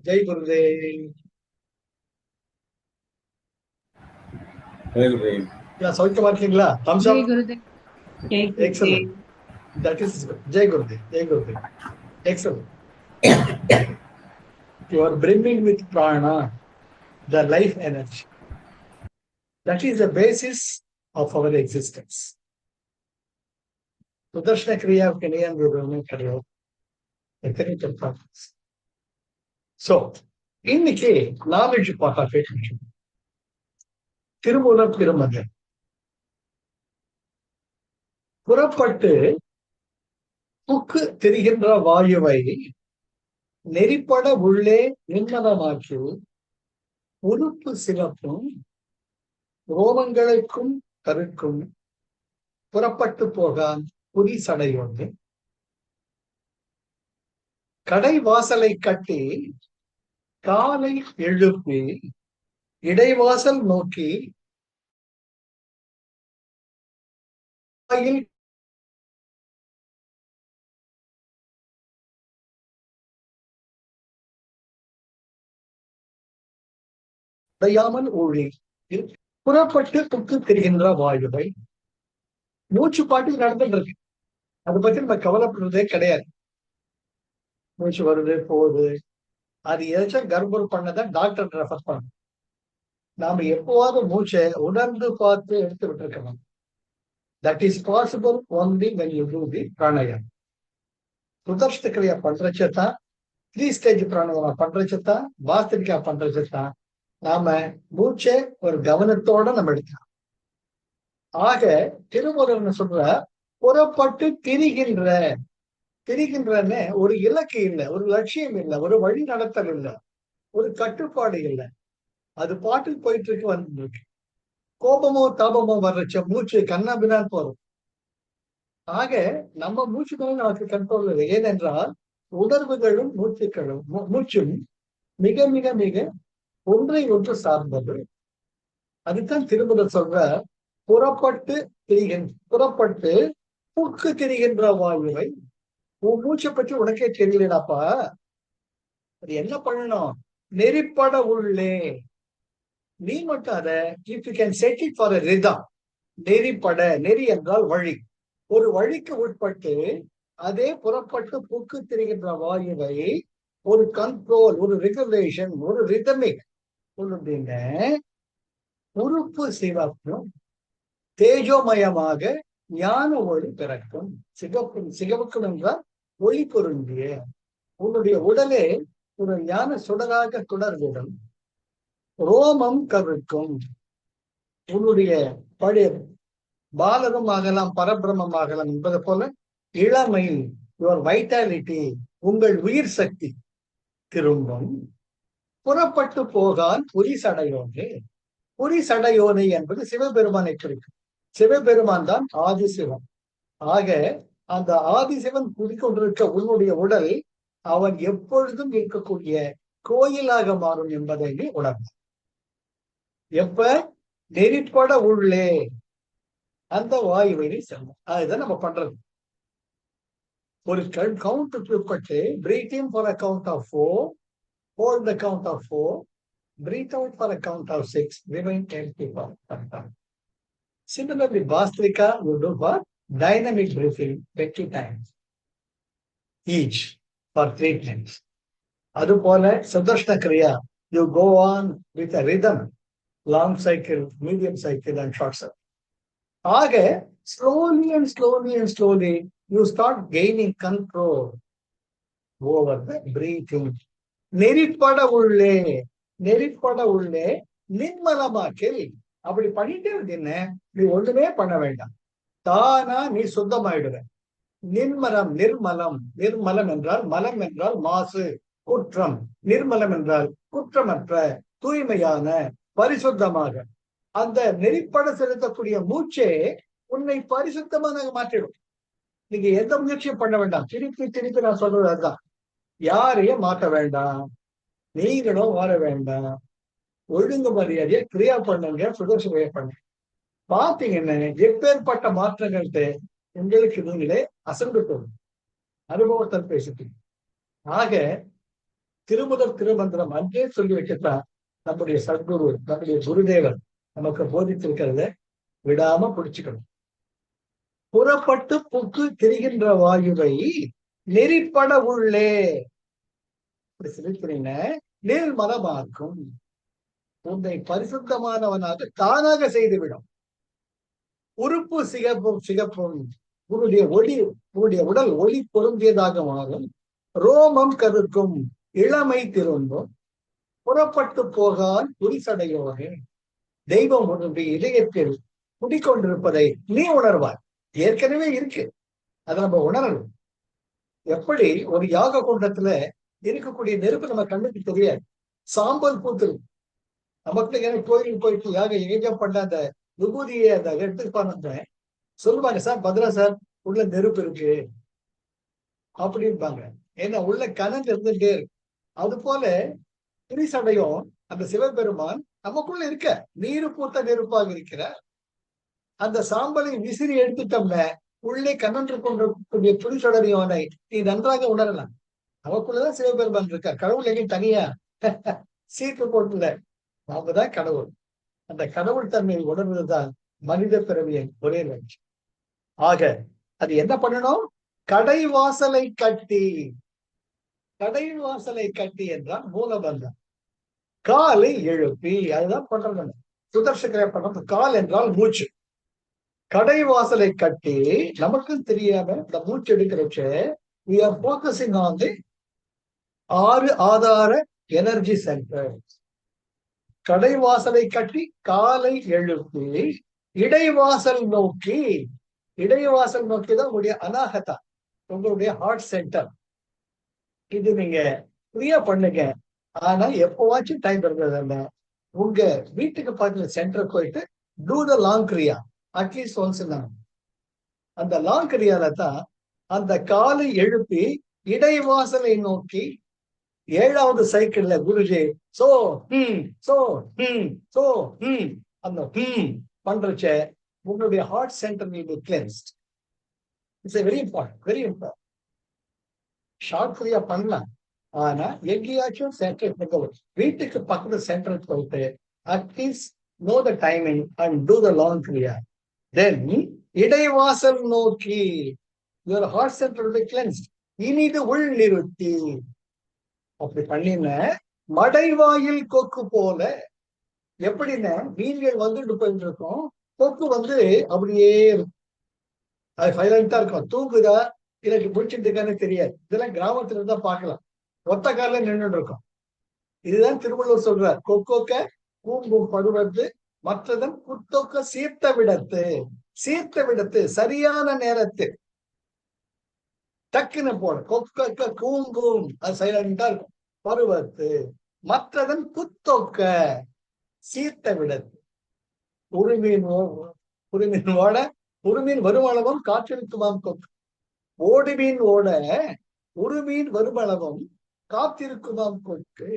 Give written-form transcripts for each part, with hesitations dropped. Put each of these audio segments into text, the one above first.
ஜெய் குருதேவ். சௌக்கியமா இருக்கீங்களா? தம்ஸ் जय அப். गुरुदेव। जय excellent. Gurudev. That is Jai Gurudev. Jai Gurudev. Excellent. You are brimming with prana, the life energy. That is the basis of our existence. Sudarshan கிரியாவுக்கு இணையான ஒன்றுமே கிடையாது. எத்தனை ப்ராக்டிஸ். ஸோ இன்னைக்கு நாலேஜ் பார்த்தா பேசணும். திருமூலர் திருமகை புறப்பட்டு புக்கு தெரிகின்ற வாயுவை நெறிப்பட உள்ளே நிர்மலமாக்கி உறுப்பு சிவப்பும் ரோமங்களுக்கும் கருக்கும் புறப்பட்டு போகான் புரி சடையோடு கடை வாசலை கட்டி காலை எழுப்பி இடைவாசல் நோக்கி உடையாமல் ஊழி புறப்பட்டு புக்கு தெரிகின்ற வாயுவை மூச்சு பாட்டு நடந்துட்டு இருக்கு. அதை பத்தி நம்ம கவலைப்படுறதே கிடையாது. மூச்சு வருது போகுது, அது ஏதாச்சும் கர்ப்பம் பண்ணதான் டாக்டர் ரெஃபர் பண்ணணும். நாம எப்போவாவது மூச்சை உணர்ந்து பார்த்து எடுத்து விட்டுருக்கணும். That is possible only when you do the பிராணாயாமம். சுதர்ஷன கிரியா பண்றச்சதான், 3 ஸ்டேஜ் பிராணாயாமம் பண்றச்சதான், வாஸ்தவிகா பண்றச்சதான் நாம மூச்சை ஒரு கவனத்தோட நம்ம எடுக்கலாம். ஆக திருமுருகன் சொல்ற புறப்பட்டு திரிகின்றன்னு ஒரு இலக்கு இல்லை, ஒரு லட்சியம் இல்லை, ஒரு வழி நடத்தல் இல்லை, ஒரு கட்டுப்பாடு இல்லை. அது பாட்டுக்கு போயிட்டு இருக்கு, வந்துருக்கு. கோபமோ தாபமோ வர்றச்ச மூச்சு கண்ணாபின்னான் போறோம். ஆக நம்ம மூச்சு மேல நமக்கு கண்ட்ரோல் இல்லை. ஏனென்றால் உணர்வுகளும் மூச்சும் மிக மிக மிக ஒன்றை ஒன்று சார்ந்தது. அதுதான் திருமூலர் சொல்ற புறப்பட்டு புக்கு திரிகின்ற வாயுவை. உன் மூச்சை பற்றி உனக்கே தெரியலடாப்பா, அது என்ன பண்ணணும்? நெறிப்பட உள்ளே. நீ மட்டும் அத if you can set it for a rhythm, நெறிப்பட, நெறி என்றால் வழி, ஒரு வழிக்கு உட்பட்டு அதே புறப்பட்டு புக்கு திரிகின்ற வாயுவை ஒரு கண்ட்ரோல், ஒரு ரெகுலேஷன், ஒரு ரிதமிக் உறுப்பு சிவப்பும் தேஜோமயமாக ஞான ஒளி பிறக்கும். சிகப்புக்கும் என்றால் ஒளி பொருந்திய உன்னுடைய உடலே ஒரு ஞான சுடராக தொடர்விடும். ரோமம் கவிழ்க்கும். உன்னுடைய பழைய பாலரும் ஆகலாம், பரபிரமம் ஆகலாம் என்பது போல இளமை, யுவர் வைட்டாலிட்டி, உங்கள் உயிர் சக்தி திரும்பும். புறப்பட்டு போகான் புரி சடையோனே. புரி சடையோனை என்பது சிவபெருமானை குறிக்கும். சிவபெருமான் தான் ஆதிசிவன். ஆக அந்த ஆதிசிவன் குடிக்கொண்டிருக்க உன்னுடைய உடல் அவன் எப்பொழுதும் இருக்கக்கூடிய கோயிலாக மாறும் என்பதை நீ உணர்ந்து. எப்ப நெறிப்பட உள்ளே அந்த வாயுவை செல்லும். அதுதான் நம்ம பண்றது. ஒரு கவுண்ட் உட்பட்டு breathe in for a count of 4, hold the count of 4, breathe out for a count of 6, remain empty for some time. Similarly, Vastrika you do for dynamic breathing 20 times each for 3 times. அதுபோல சுதர்ஷன கிரியா you go on with a rhythm, long cycle, medium cycle and short cycle. ஆக slowly and slowly you start gaining control over the breathing. நெறிப்பட உள்ளே நிர்மலமாக்கல். அப்படி பண்ணிட்டே இருக்கு. என்ன, நீ ஒண்ணுமே பண்ண வேண்டாம், தானா நீ சுத்தமாயிடுவ. நிர்மலம் என்றால் மலம் என்றால் மாசு, குற்றம். நிர்மலம் என்றால் குற்றமற்ற, தூய்மையான, பரிசுத்தமாக. அந்த நெறிப்பட செலுத்தக்கூடிய மூச்சே உன்னை பரிசுத்தமாக மாற்றிடும். நீங்க எந்த முயற்சியும் பண்ண வேண்டாம். திருப்பி நான் சொல்றது அதுதான். யாரையும் மாற்ற வேண்டாம், நீங்களும் வாழ வேண்டாம். ஒழுங்கு மரியாதையை கிரியா பண்ணுங்க, சுதர்சனையை பண்ணுங்க. பாத்தீங்கன்னா எப்பேற்பட்ட மாற்றங்கள் உங்களுக்கு நீங்களே அசந்து போகும். அனுபவத்தில் பேசிட்டு. ஆக திருமுதல் திருமந்திரம் அன்றே சொல்லி வச்சுதான் நம்முடைய சத்குரு, நம்முடைய குருதேவர் நமக்கு போதித்திருக்கிறத விடாம பிடிச்சுக்கணும். புறப்பட்டு புக்கு திரிகின்ற வாயுவை நெறிப்பட உள்ளே நிர்மலமாக்கும், உன்னை பரிசுத்தமானவனாக தானாக செய்துவிடும். உறுப்பு சிகப்பும் சிகப்பும் உன்னுடைய ஒளி, உன்னுடைய உடல் ஒளி பொருந்தியதாக மாறும். ரோமம் கருக்கும், இளமை திரும்பும். புறப்பட்டு போகான் புரிசடையோனே, தெய்வம் உன்னுடைய இதயத்தில் குடிக்கொண்டிருப்பதை நீ உணர்வாய். ஏற்கனவே இருக்கு, அதை நம்ம உணரணும். எப்படி ஒரு யாக குண்டத்துல இருக்கக்கூடிய நெருப்பு நம்ம கண்ணுக்கு தெரியாது, சாம்பல் பூத்துரும். நமக்கு கோயிலுக்கு போயிட்டு யாக ஏஜம் பண்ண அந்த விபூதியை அந்த எடுத்துப்பான சொல்லுவாங்க, சார் பத்ரா சார் உள்ள நெருப்பு இருக்கு அப்படின்பாங்க. ஏன்னா உள்ள கனல் இருந்துட்டே இருக்கு. அது போல திரிசடையும் அந்த சிவபெருமான் நமக்குள்ள இருக்க நீரு பூத்த நெருப்பாக இருக்கிற அந்த சாம்பலை விசிறி எடுத்துட்டோம்ன உள்ளே கனன்று கொண்டிருக்கக்கூடிய புரிசடையோனை நீ நன்றாக உணரலாம். நமக்குள்ளதான் சிவபெருமான் இருக்க. கடவுள் எங்கேயும் தனியா சீட்டு போட்டுல, நாம தான் கடவுள். அந்த கடவுள் தன்மையை உணர்வதுதான் மனித பிறவியை ஒரே லட்சியம். ஆக அது என்ன பண்ணணும்? கடைவாசலை கட்டி. கடைவாசலை கட்டி என்றால் மூலபந்தம். காலை எழுப்பி, அதுதான் பண்றது சுதர்சன பண்றது. கால் என்றால் மூச்சு. கடைவாசலை கட்டி நமக்கு தெரியாம இந்த மூச்சு எடுக்கிறச்ச we are focusing on the 6 ஆதார எனர்ஜி சென்டர். கடைவாசலை கட்டி காலை எழுப்பி இடைவாசல் நோக்கி, இடைவாசல் நோக்கி தான் உங்களுடைய அநாகதா, உங்களுடைய ஹார்ட் சென்டர். இது நீங்க ஃப்ரீயா பண்ணுங்க. ஆனா எப்பவாச்சும் டைம் இருந்தது, உங்க வீட்டுக்கு பக்கத்துல சென்டர் போயிட்டு do the long kriya at least once. அந்த லாங் கிரியால தான் அந்த காலை எழுப்பி இடைவாசலை நோக்கி 7வது சைக்கிள்ல குருஜி சோ சோ சோ அந்த பண்றச்ச உங்களுடைய heart centre will be cleansed. It's a very important, very important. Short ஃப்ரீயா பண்ணலாம். ஆனா எங்கேயாச்சும் சென்டர் வீட்டுக்கு பக்கத்துல சென்டர் போயிட்டு at least know the timing and do the long kriya. Then இடைவாசல் நோக்கி your heart center will be cleansed. இனிது உள் நிறுத்தி அப்படி பண்ணின மடைவாயில் கொக்கு போல. எப்படின்னா மீன்கள் வந்துட்டு போயிட்டு இருக்கும், கொக்கு வந்து அப்படியே அது சைலண்டா இருக்கும். தூங்குதா எனக்கு முடிச்சுட்டு இருக்கான்னு தெரியாது. இதெல்லாம் கிராமத்துல இருந்தா பார்க்கலாம். ஒத்த கால நின்றுட்டு இருக்கும். இதுதான் திருவள்ளுவர் சொல்றார், கொக்கோக்க கூம்பும் படுவது மற்றதன் குத்தொக்க சீர்த்த விடத்து. சீர்த்த விடத்து சரியான நேரத்து டக்குன்னு போட. கொக்க கூம்பும் அது சைலண்டா இருக்கும். பருவத்து மற்றதன் குத்தொக்க சீர்த்த விடத்து. உருமீன் ஓட உருமீன் வருமளவும் காற்றிருக்குமாம் கொக்கு. ஓடுமீன் ஓட உருமீன் வருமளவும் காத்திருக்குமாம் கொக்கு.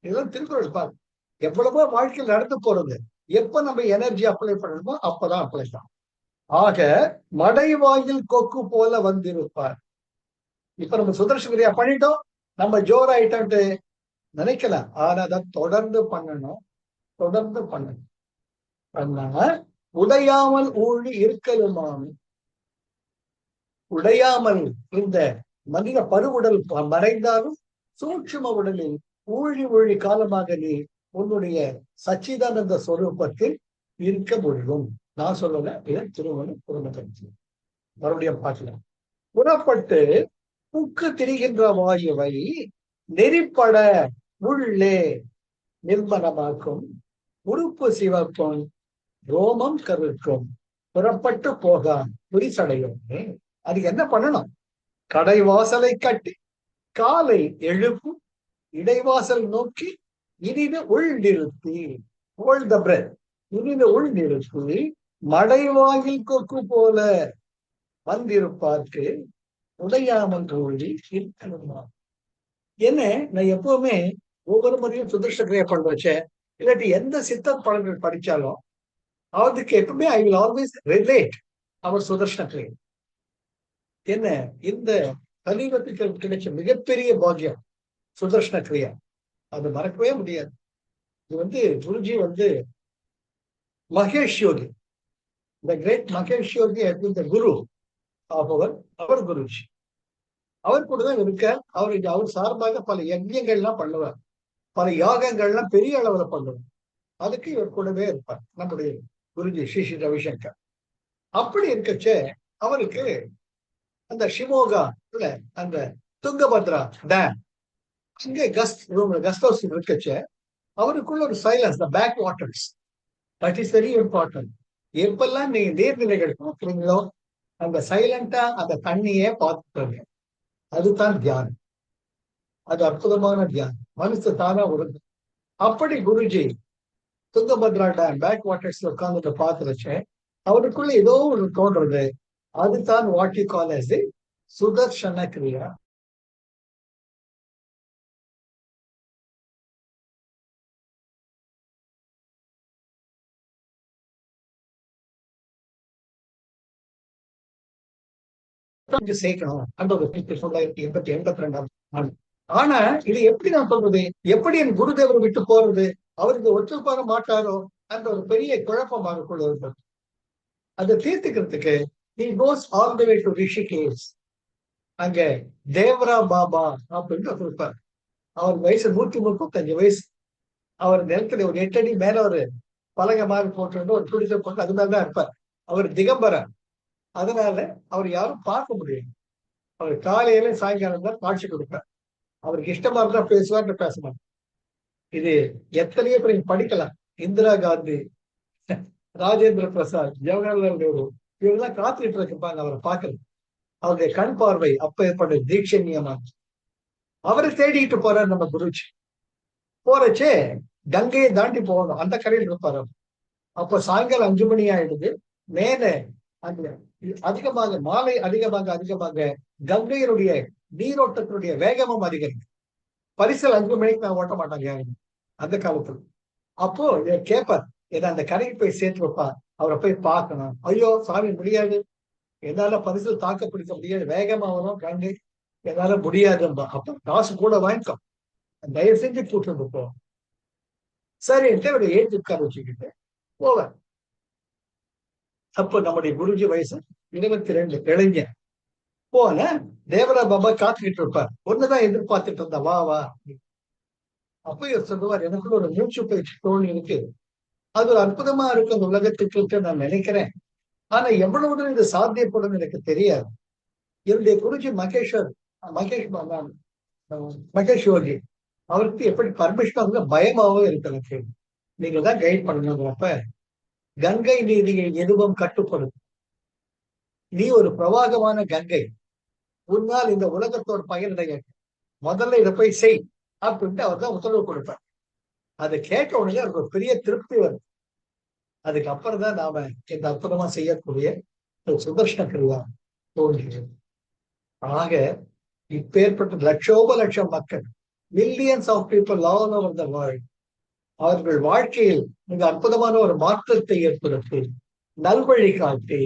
இதெல்லாம் திருக்குறள் பாரு. எவ்வளவோ வாழ்க்கையில் நடந்து போறது. எப்ப நம்ம எனர்ஜி அப்ளை பண்ணணுமோ அப்பதான் அப்ளை பண்ணணும். ஆக மடைவாயில் கொக்கு போல வந்திருப்பார். இப்ப நம்ம சுதர்சன பண்ணிட்டோம், நம்ம ஜோராயிட்டோம்ட்டு நினைக்கலாம். ஆனா அதை தொடர்ந்து பண்ணணும், தொடர்ந்து பண்ணணும். பண்ணா உடையாமல் ஊழி இருக்கலுமாம். உடையாமல் இந்த மனித பருவுடல் மறைந்தாலும் சூட்சும உடலில் ஊழி காலமாக நீ உன்னுடைய சச்சிதானந்த ஸ்வரூபத்தில் இருக்க முடியும். நான் சொல்லல, இதன் திருமணம் குடும்பத்தை மறுபடியும் பார்க்கலாம். புறப்பட்டு புக்கு திரிகின்ற வாயுவை நெறிப்பட உள்ளே நிர்மலமாக்கும். உறுப்பு சிவக்கும், ரோமம் கருக்கும். புறப்பட்டு போகான் புரிசடையும். அதுக்கு என்ன பண்ணணும்? கடைவாசலை கட்டி காலை எழுப்பும் இடைவாசல் நோக்கி இனிது உள் நிறுத்தி, ஹோல்ட் த பிரெத், இனிது உள் நிறுத்தி மடைவாயில் கொக்கு போல வந்திருப்பார்க்கு உடையாமல் ஊழி இருக்கணுமா. என்ன, நான் எப்பவுமே ஒவ்வொரு முறையும் சுதர்சன பண்றச்சேன், இல்லாட்டி எந்த சித்தர் படங்கள் படிச்சாலும் அதுக்கு எப்பவுமே ஐ வில் ஆல்வேஸ் ரிலேட் அவர் சுதர்சன கிரியை. என்ன, இந்த கலியுகத்துக்கு கிடைச்ச மிகப்பெரிய பாக்கியம் சுதர்ஷன கிரியா. அது மறக்கவே முடியாது. இது குருஜி மகேஷ் யோகி, the great Mahesh Yogi has been the guru of our Guruji. அவர் கூட தான் இருக்க. அவர் சார்பாக பல யஜ்யங்கள்லாம் பண்ணுவார், பல யாகங்கள்லாம் பெரிய அளவுல பண்ணுவார். அதுக்கு இவர் கூடவே இருப்பார் நம்முடைய குருஜி ஸ்ரீ ஸ்ரீ ரவிசங்கர். அப்படி இருக்கச்சே அவருக்கு அந்த ஷிமோகா அந்த துங்கபத்ரா டேம் அங்கே கெஸ்ட் ஹவுஸ் இருக்கச்சே அவருக்குள்ள ஒரு silence, the back waters, that is very important. எப்பெல்லாம் நீங்க நீர்நிலைகள் பார்க்குறீங்களோ அந்த சைலண்டா அந்த தண்ணியே பார்த்துட்டு, அதுதான் தியானம். அது அற்புதமான தியானம், மனசு தானா உருது. அப்படி குருஜி துங்கபத்ரா டேம் பேக் வாட்டர்ஸ்ல உட்கார்ந்துட்டு பார்த்துருச்சு, அவருக்குள்ள ஏதோ ஒன்று தோன்றது. அதுதான் வாட் யூ கால் as தி சுதர்ஷன கிரியா. சேர்க்கணும் அந்த ஒரு 1982 ஆண்டு. ஆனா இது எப்படி நான் சொல்றது, எப்படி என் குருதேவர் விட்டு போறது, அவருக்கு ஒற்றுப்பார மாட்டாரோ அந்த ஒரு பெரிய குழப்பம் அவருக்குள்ள இருந்தது. அதை தீர்த்துக்கிறதுக்கு he goes all the way to Rishikesh. அங்க தேவரா பாபா அப்படின்னு இருப்பார். அவர் வயசு 135 வயசு. அவர் நிலத்துல ஒரு 8 அடி மேல ஒரு பலகை மாதிரி போட்டு ஒரு துடிசை போட்டு அது மாதிரிதான் இருப்பார். அவர் திகம்பரர். அதனால அவர் யாரும் பார்க்க முடியும். அவர் காலையில சாயங்காலம் தான் காட்சி கொடுப்பார். அவருக்கு இஷ்டமா இருந்தா பேசுவார், பேச மாட்டார். இது எத்தனையோ பேர் படிக்கலாம். இந்திரா காந்தி, ராஜேந்திர பிரசாத், ஜவஹர்லால் நேரு இவங்கெல்லாம் காத்துக்கிட்டு இருப்பாங்க அவரை பார்க்கறது. அவருடைய கண் பார்வை அப்ப ஏற்பட்ட தீட்சண்யமா. அவரை தேடிட்டு போறாரு நம்ம குருஜி. போறச்சே கங்கையை தாண்டி போகணும், அந்த கரையில் இருப்பாரு. அப்ப சாயங்காலம் 5 மணி ஆயிடுது. மேல அந்த அதிகமாக மாலை அதிகமாக கங்கையினுடைய நீரோட்டத்தினுடைய வேகமும் அதிகரிக்கும். பரிசல் 5 மணிக்கு நான் ஓட்ட மாட்டாங்க அந்த காலத்துல. அப்போ கேட்பார், ஏன்னா அந்த கரைக்கு போய் சேர்த்து வைப்பார். அவரை போய் பார்க்கணும். ஐயோ சாமி முடியாது, என்னால பரிசல் தாக்க பிடிக்க முடியாது, வேகமா வரும் கங்கை, என்னால முடியாதும்பா. அப்ப காசு கூட வாங்கிக்கோ, தயவு செஞ்சு கூட்டு போ. சரின்ட்டு அவரை ஏற்றி உட்கார வச்சுக்கிட்டு போவார். அப்போ நம்முடைய குருஜி வயசு 22 இளைஞர். போன தேவரா பாபா காத்துக்கிட்டு இருப்பார். ஒண்ணுதான் எதிர்பார்த்துட்டு இருந்தா, வா வா. அப்போ இவர் சொல்லுவார், எனக்குள்ள ஒரு மூச்சு பயிற்சி தோணி இருக்கு, அது ஒரு அற்புதமா இருக்கு அந்த உலகத்துக்கு நான் நினைக்கிறேன். ஆனா எவ்வளவு தூரம் இது சாத்தியப்படும் எனக்கு தெரியாது. என்னுடைய குருஜி மகேஷ் யோகி அவருக்கு எப்படி பர்மிஷன் பயமாவும் இருக்கு எனக்கு. நீங்க தான் கைட் பண்ணணுங்கிறப்ப, கங்கை நீதியை எதுவும் கட்டுப்படும். நீ ஒரு பிரவாகமான கங்கை, உன்னால் இந்த உலகத்தோட பயனடைய, முதல்ல இதை போய் செய் அப்படின்ட்டு அவர் தான் உத்தரவு கொடுப்பார். அதை கேட்ட உடனே அவருக்கு ஒரு பெரிய திருப்தி வரும். அதுக்கப்புறம் தான் நாம இந்த அற்புதமா செய்யக்கூடிய சுதர்ஷன கிரியா தோன்றுகிறது. ஆக இப்பேற்பட்ட லட்சம் மக்கள், millions of people all over the world, அவர்கள் வாழ்க்கையில் மிக அற்புதமான ஒரு மாற்றத்தை ஏற்படுத்தி, நல்வழி காட்டி,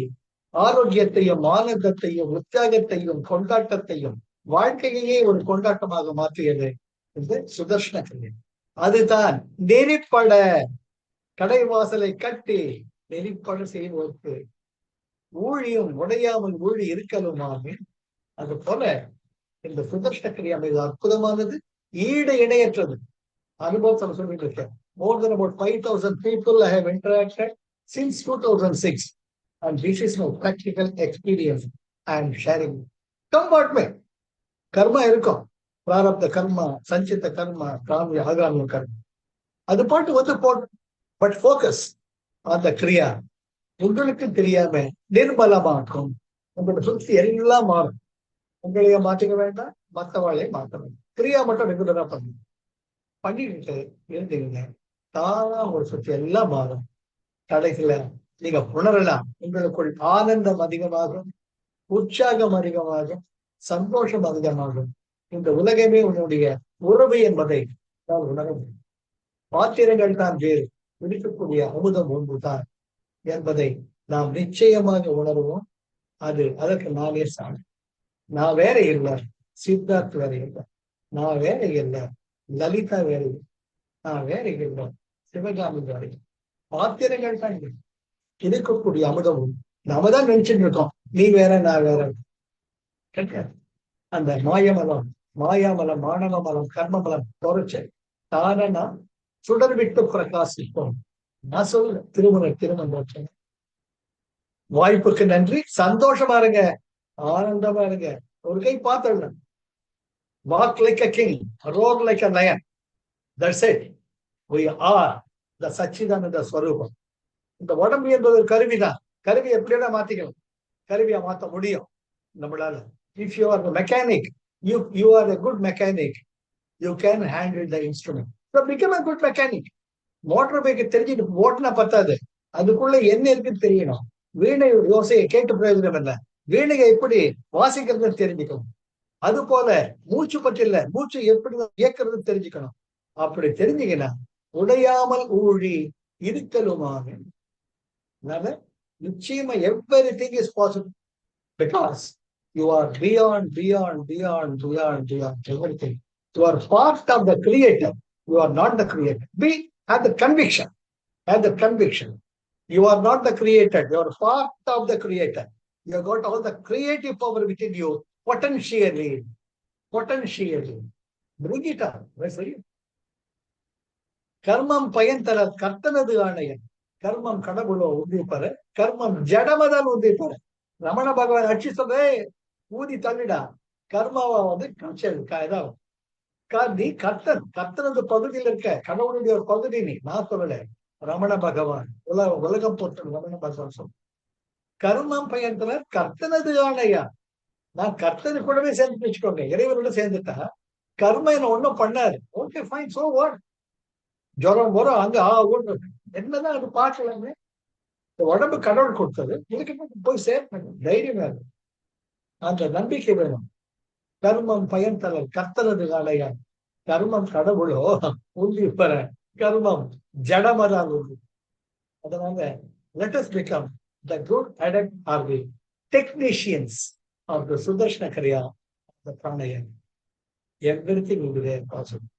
ஆரோக்கியத்தையும் ஆனந்தத்தையும் உற்சாகத்தையும் கொண்டாட்டத்தையும் வாழ்க்கையே ஒரு கொண்டாட்டமாக மாற்றியது இந்த சுதர்ஷன கிரியா. அதுதான் நெறிப்பட கடைவாசலை கட்டி நெறிப்பட செய்வோருக்கு ஊழியும் உடையாமல் ஊழி இருக்கலுமாமே. அது போல இந்த சுதர்ஷன கிரியா மிக அற்புதமானது, ஈடு இணையற்றது. அனுபவத்தில் சொல்லிட்டு இருக்கேன். More than about 5,000 people I have interacted since 2006, and this is my practical experience I am sharing. Compartment கர்மா இருக்கும், பிராரப்த கர்மா, சஞ்சித கர்மா, காமி ஆகாமி கர்மா, அது பாட்டு போட்டு. பட் ஃபோக்கஸ் அந்த கிரியா உங்களுக்கு தெரியாம நிர்மலமாக்கும். உங்களோட சுத்தி எல்லாம் மாறும். உங்களைய மாற்றிக்க வேண்டாம், மற்றவாளையே மாற்ற வேண்டாம். கிரியா மட்டும் ரெகுலரா பண்ணிட்டு இருந்தீங்க, தானா ஒரு சுத்தி எல்லாம் மாறும். கடைசியில நீங்க உணரலாம், உங்களுக்குள் ஆனந்தம் அதிகமாகும், உற்சாகம் அதிகமாகும், சந்தோஷம் அதிகமாகும். இந்த உலகமே உன்னுடைய உறவு என்பதை நான் உணர முடியும். பாத்திரங்கள் தான் வேறு, பிடிக்கக்கூடிய அமுதம் ஒன்றுதான் என்பதை நாம் நிச்சயமாக உணர்வோம். அதற்கு நானே சாமி. நான் வேற இல்லை, சித்தார்த் வேற இல்லை. நான் வேற இல்லை, லலிதா வேற இல்லை, நான் வேற இல்லை, சிவகாமி வேற இல்லை. பாத்திரங்கள் தான் இருக்கக்கூடிய அமுதமும் நாம தான் நினைச்சுட்டு இருக்கோம் நீ வேற நான் வேற. அந்த மாயமலம், மாயாமலம், மாணவமலம், கர்மமலம் குறைச்சு தானா சுடர் விட்டு பிரகாசிப்போம். நான் சொல்ல திருமணம். வாய்ப்புக்கு நன்றி. சந்தோஷமா இருங்க, ஆனந்தமா இருங்க. ஒரு கை பார்த்துடலாம். Walk like a king, roar like a lion. That's it. we are the சச்சிதானந்த ஸ்வரூபம். இந்த உடம்பு என்பது ஒரு கருவிதான். கருவி எப்படியா மாத்திக்கலாம், கருவியா மாத்த முடியும் நம்மளால. If you are mechanic, you are a good mechanic, you can handle the instrument. So become a good mechanic. Motor bike தெரிஞ்சுட்டு ஓட்டுனா பத்தாது, அதுக்குள்ள என்ன இருக்குன்னு தெரியணும். வீணை யோசையை கேட்டு பிரயோஜனம் இல்லை, வீணையை எப்படி வாசிக்கிறதுன்னு தெரிஞ்சுக்கணும். அது போல மூச்சு பற்றி இல்ல, மூச்சு எப்படி இயக்கிறது தெரிஞ்சுக்கணும். அப்படி தெரிஞ்சுக்கினா உடையாமல் ஊழி இருக்கலுமாக நிச்சயமா everything is possible because you are beyond everything. You are part of the creator, you are not the creator. Have the conviction, you are not the creator, you are part of the creator. You have got all the creative power within you. Potentially bring it up. கர்மம் பயன் தர கர்த்தனது ஆணையன், கர்மம் கடவுளோ உந்திப்பாரு, கர்மம் ஜடமதான் உந்திப்பாரு. ரமண பகவான் அடிச்சு சொல்ற ஊதி தள்ளிடா, கர்மாவா நீ கர்த்தனது பகுதியில் இருக்க, கடவுளுடைய ஒரு பகுதி நீ. நான் சொல்லல, ரமண பகவான் உலகம் போட்ட ரமண பகவான் சொல்ல. கர்மம் பயன் தர கர்த்தனது ஆணையா. நான் கர்த்தனை கூடவே சேர்ந்து வச்சுக்கோங்க, இறைவனோட சேர்ந்துட்டா கர்ம என்ன ஒண்ணும் பண்ணாரு. Okay fine, so what. ஜுரம் வரும் அங்க ஓடுறது என்னதான் அது பார்க்கலாமே. உடம்பு கடவுள் கொடுத்தது, இதுக்கு போய் சேர்க்கணும், தைரியம் வேணும், அந்த நம்பிக்கை வேணும். கர்மம் பயன் தர கர்த்தனது ஆணையா. கர்மம் கடவுளோ உந்தி பெற, கர்மம் ஜடமதான் உண்டு. அதனால let us become the good adept or the technicians of the Sudarshana Kriya, the pranayama. Everything will be there possible.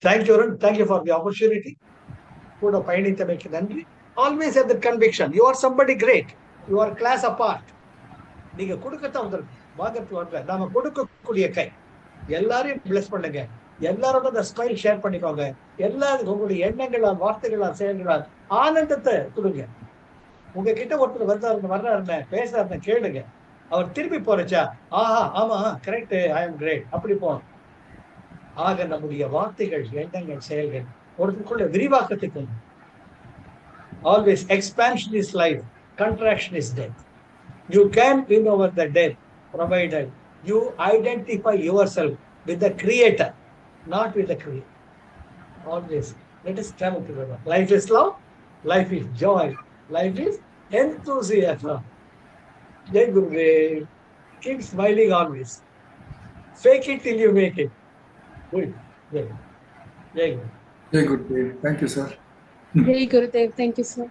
Thank you, Arun. Thank you for the opportunity. கூட பயணித்தமைக்கு நன்றி. Always have the conviction, you are somebody great, you are class apart. நீங்க கொடுக்கத்தான் வந்திருக்கு, வாங்கறதுக்கு வரல. நாம கொடுக்கக்கூடிய கை. எல்லாரையும் பிளஸ் பண்ணுங்க, எல்லாரோட அந்த ஸ்மைல் ஷேர் பண்ணிக்கோங்க. எல்லாரும் உங்களுடைய எண்ணங்களால், வார்த்தைகளால், செயல்களால் ஆனந்தத்தை கொடுங்க. உங்ககிட்ட ஒருத்தர் வர்றாருன்னு பேசுறாருன்னு கேளுங்க. அவர் திருப்பி போறச்சா, ஆஹா ஆமா கரெக்ட், ஐ எம் கிரேட், அப்படி போகணும். ஆக நம்முடைய வார்த்தைகள், எண்ணங்கள், செயல்கள் ஒருத்தருக்குள்ள விரிவாக்கத்துக்கு. Always expansion is life, contraction is death. You can win over the death provided you identify yourself with the creator, not with the creator. Always let us travel together. Life is love, life is joy, life is enthusiasm. Jai Gurudev. Keep smiling always. Fake it till you make it. Good. Jai Gurudev. Jai Gurudev. Thank you, sir. Jai Gurudev. Thank you, sir.